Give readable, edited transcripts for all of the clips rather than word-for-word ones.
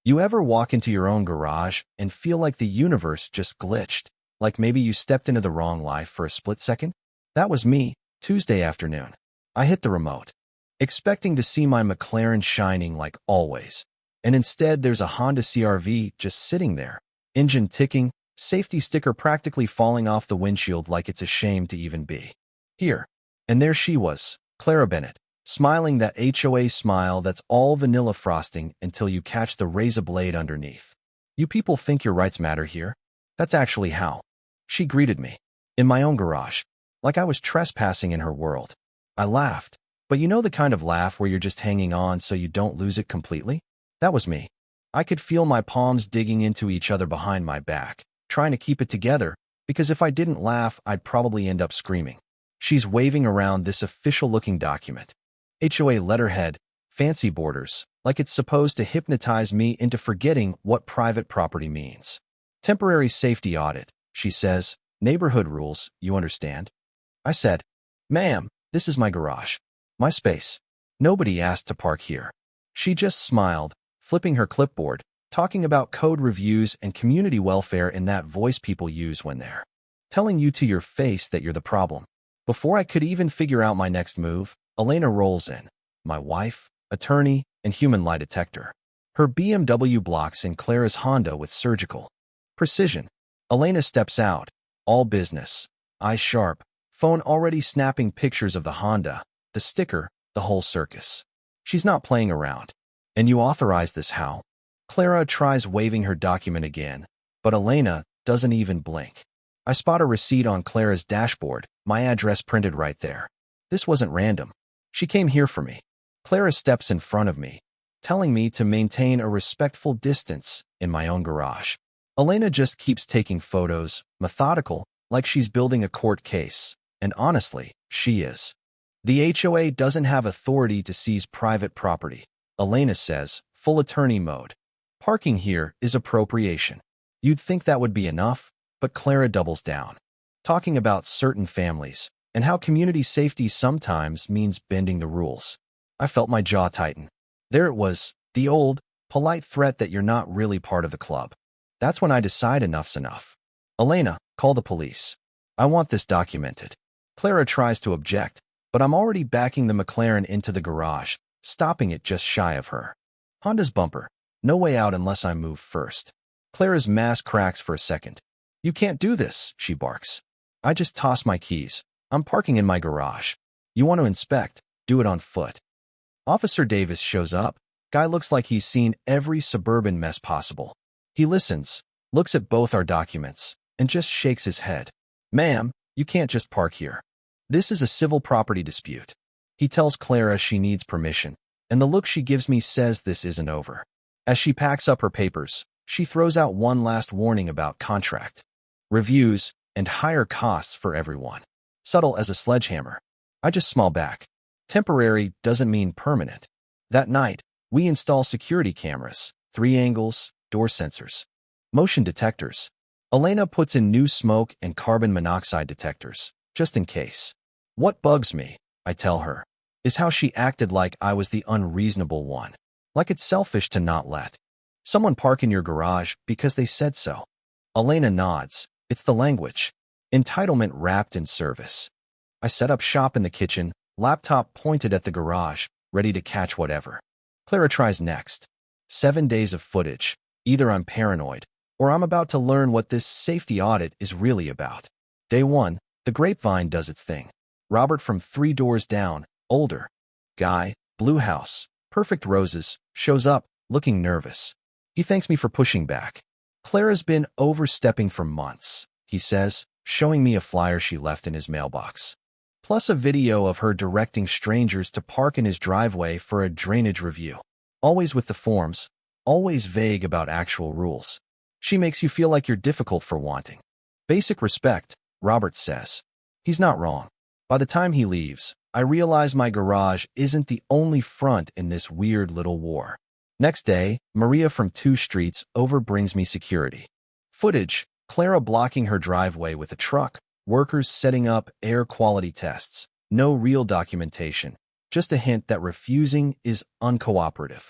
You ever walk into your own garage and feel like the universe just glitched? Like maybe you stepped into the wrong life for a split second? That was me, Tuesday afternoon. I hit the remote, expecting to see my McLaren shining like always. And instead, there's a Honda CR-V just sitting there, engine ticking, safety sticker practically falling off the windshield like it's a shame to even be here. And there she was, Clara Bennett, smiling that HOA smile that's all vanilla frosting until you catch the razor blade underneath. You people think your rights matter here? That's actually how she greeted me, in my own garage, like I was trespassing in her world. I laughed, but you know the kind of laugh where you're just hanging on so you don't lose it completely? That was me. I could feel my palms digging into each other behind my back, trying to keep it together, because if I didn't laugh, I'd probably end up screaming. She's waving around this official-looking document. HOA letterhead, fancy borders, like it's supposed to hypnotize me into forgetting what private property means. Temporary safety audit, she says. Neighborhood rules, you understand? I said, "Ma'am, this is my garage. My space. Nobody asked to park here." She just smiled, flipping her clipboard, talking about code reviews and community welfare in that voice people use when they're telling you to your face that you're the problem. Before I could even figure out my next move, Elena rolls in, my wife, attorney, and human lie detector. Her BMW blocks in Clara's Honda with surgical precision. Elena steps out, all business, eyes sharp, phone already snapping pictures of the Honda, the sticker, the whole circus. She's not playing around. "And you authorize this how?" Clara tries waving her document again, but Elena doesn't even blink. I spot a receipt on Clara's dashboard, my address printed right there. This wasn't random. She came here for me. Clara steps in front of me, telling me to maintain a respectful distance in my own garage. Elena just keeps taking photos, methodical, like she's building a court case. And honestly, she is. The HOA doesn't have authority to seize private property, Elena says, full attorney mode. Parking here is appropriation. You'd think that would be enough, but Clara doubles down, talking about certain families and how community safety sometimes means bending the rules. I felt my jaw tighten. There it was, the old, polite threat that you're not really part of the club. That's when I decide enough's enough. "Elena, call the police. I want this documented." Clara tries to object, but I'm already backing the McLaren into the garage, stopping it just shy of her. Honda's bumper. No way out unless I move first. Clara's mask cracks for a second. "You can't do this," she barks. I just toss my keys. "I'm parking in my garage. You want to inspect? Do it on foot." Officer Davis shows up. Guy looks like he's seen every suburban mess possible. He listens, looks at both our documents, and just shakes his head. "Ma'am, you can't just park here. This is a civil property dispute." He tells Clara she needs permission, and the look she gives me says this isn't over. As she packs up her papers, she throws out one last warning about contract reviews and higher costs for everyone. Subtle as a sledgehammer. I just smile back. Temporary doesn't mean permanent. That night, we install security cameras, 3 angles, door sensors, motion detectors. Elena puts in new smoke and carbon monoxide detectors, just in case. What bugs me, I tell her, is how she acted like I was the unreasonable one. Like it's selfish to not let someone park in your garage because they said so. Elena nods. It's the language. Entitlement wrapped in service. I set up shop in the kitchen, laptop pointed at the garage, ready to catch whatever Clara tries next. 7 days of footage. Either I'm paranoid, or I'm about to learn what this safety audit is really about. Day 1, the grapevine does its thing. Robert from 3 doors down, older guy, blue house, perfect roses, shows up, looking nervous. He thanks me for pushing back. "Clara's been overstepping for months," he says, showing me a flyer she left in his mailbox, plus a video of her directing strangers to park in his driveway for a drainage review. Always with the forms, always vague about actual rules. She makes you feel like you're difficult for wanting basic respect, Robert says. He's not wrong. By the time he leaves, I realize my garage isn't the only front in this weird little war. Next day, Maria from 2 streets over brings me security footage, Clara blocking her driveway with a truck, workers setting up air quality tests, no real documentation, just a hint that refusing is uncooperative.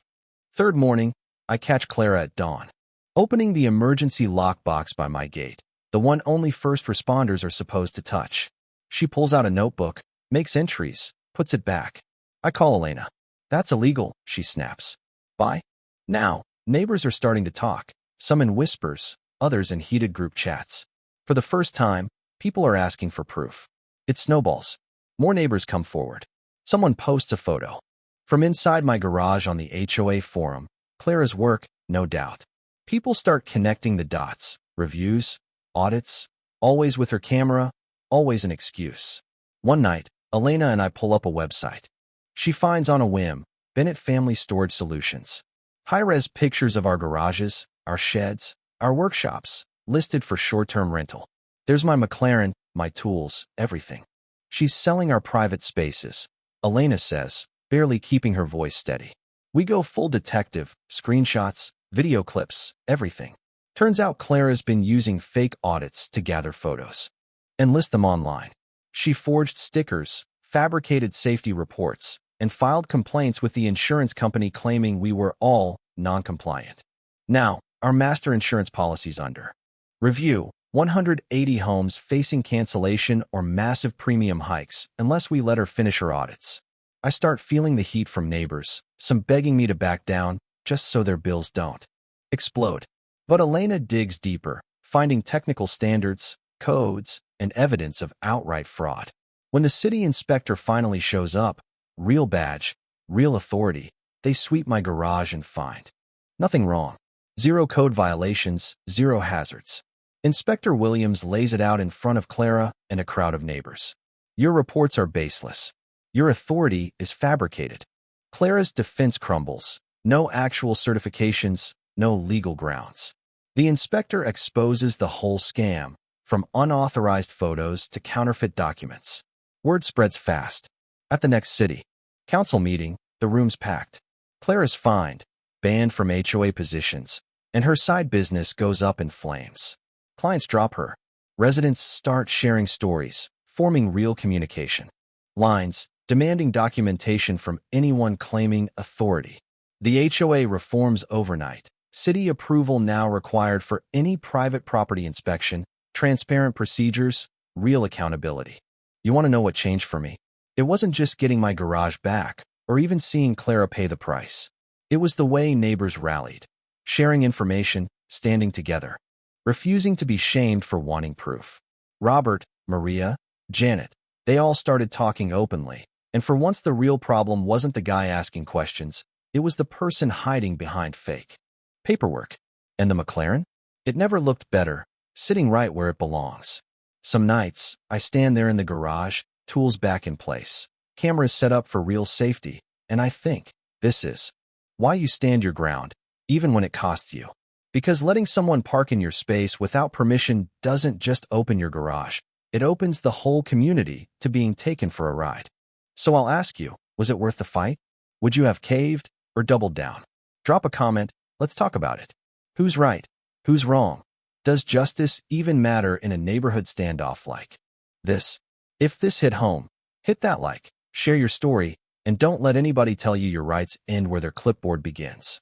Third morning, I catch Clara at dawn, opening the emergency lockbox by my gate, the one only first responders are supposed to touch. She pulls out a notebook, makes entries, puts it back. I call Elena. That's illegal, she snaps. Bye. Now, neighbors are starting to talk, some in whispers, others in heated group chats. For the first time, people are asking for proof. It snowballs. More neighbors come forward. Someone posts a photo. From inside my garage on the HOA forum, Clara's work, no doubt. People start connecting the dots, reviews, audits, always with her camera, always an excuse. One night, Elena and I pull up a website. She finds on a whim, Bennett Family Storage Solutions. High-res pictures of our garages, our sheds, our workshops, listed for short-term rental. There's my McLaren, my tools, everything. She's selling our private spaces, Elena says, barely keeping her voice steady. We go full detective, screenshots, video clips, everything. Turns out Clara's been using fake audits to gather photos and list them online. She forged stickers, fabricated safety reports, and filed complaints with the insurance company claiming we were all non-compliant. Now, our master insurance policy's under review. 180 homes facing cancellation or massive premium hikes unless we let her finish her audits. I start feeling the heat from neighbors, some begging me to back down just so their bills don't explode. But Elena digs deeper, finding technical standards, codes, and evidence of outright fraud. When the city inspector finally shows up, real badge, real authority, they sweep my garage and find nothing wrong. Zero code violations, zero hazards. Inspector Williams lays it out in front of Clara and a crowd of neighbors. Your reports are baseless. Your authority is fabricated. Clara's defense crumbles. No actual certifications, no legal grounds. The inspector exposes the whole scam, from unauthorized photos to counterfeit documents. Word spreads fast. At the next city council meeting, the room's packed. Clara's fined, banned from HOA positions, and her side business goes up in flames. Clients drop her. Residents start sharing stories, forming real communication lines, demanding documentation from anyone claiming authority. The HOA reforms overnight. City approval now required for any private property inspection, transparent procedures, real accountability. You want to know what changed for me? It wasn't just getting my garage back, or even seeing Clara pay the price. It was the way neighbors rallied, sharing information, standing together, refusing to be shamed for wanting proof. Robert, Maria, Janet, they all started talking openly, and for once the real problem wasn't the guy asking questions, it was the person hiding behind fake paperwork. And the McLaren? It never looked better, sitting right where it belongs. Some nights, I stand there in the garage, tools back in place, cameras set up for real safety, and I think, this is why you stand your ground, even when it costs you. Because letting someone park in your space without permission doesn't just open your garage, it opens the whole community to being taken for a ride. So I'll ask you, was it worth the fight? Would you have caved or doubled down? Drop a comment, let's talk about it. Who's right? Who's wrong? Does justice even matter in a neighborhood standoff like this? If this hit home, hit that like, share your story, and don't let anybody tell you your rights end where their clipboard begins.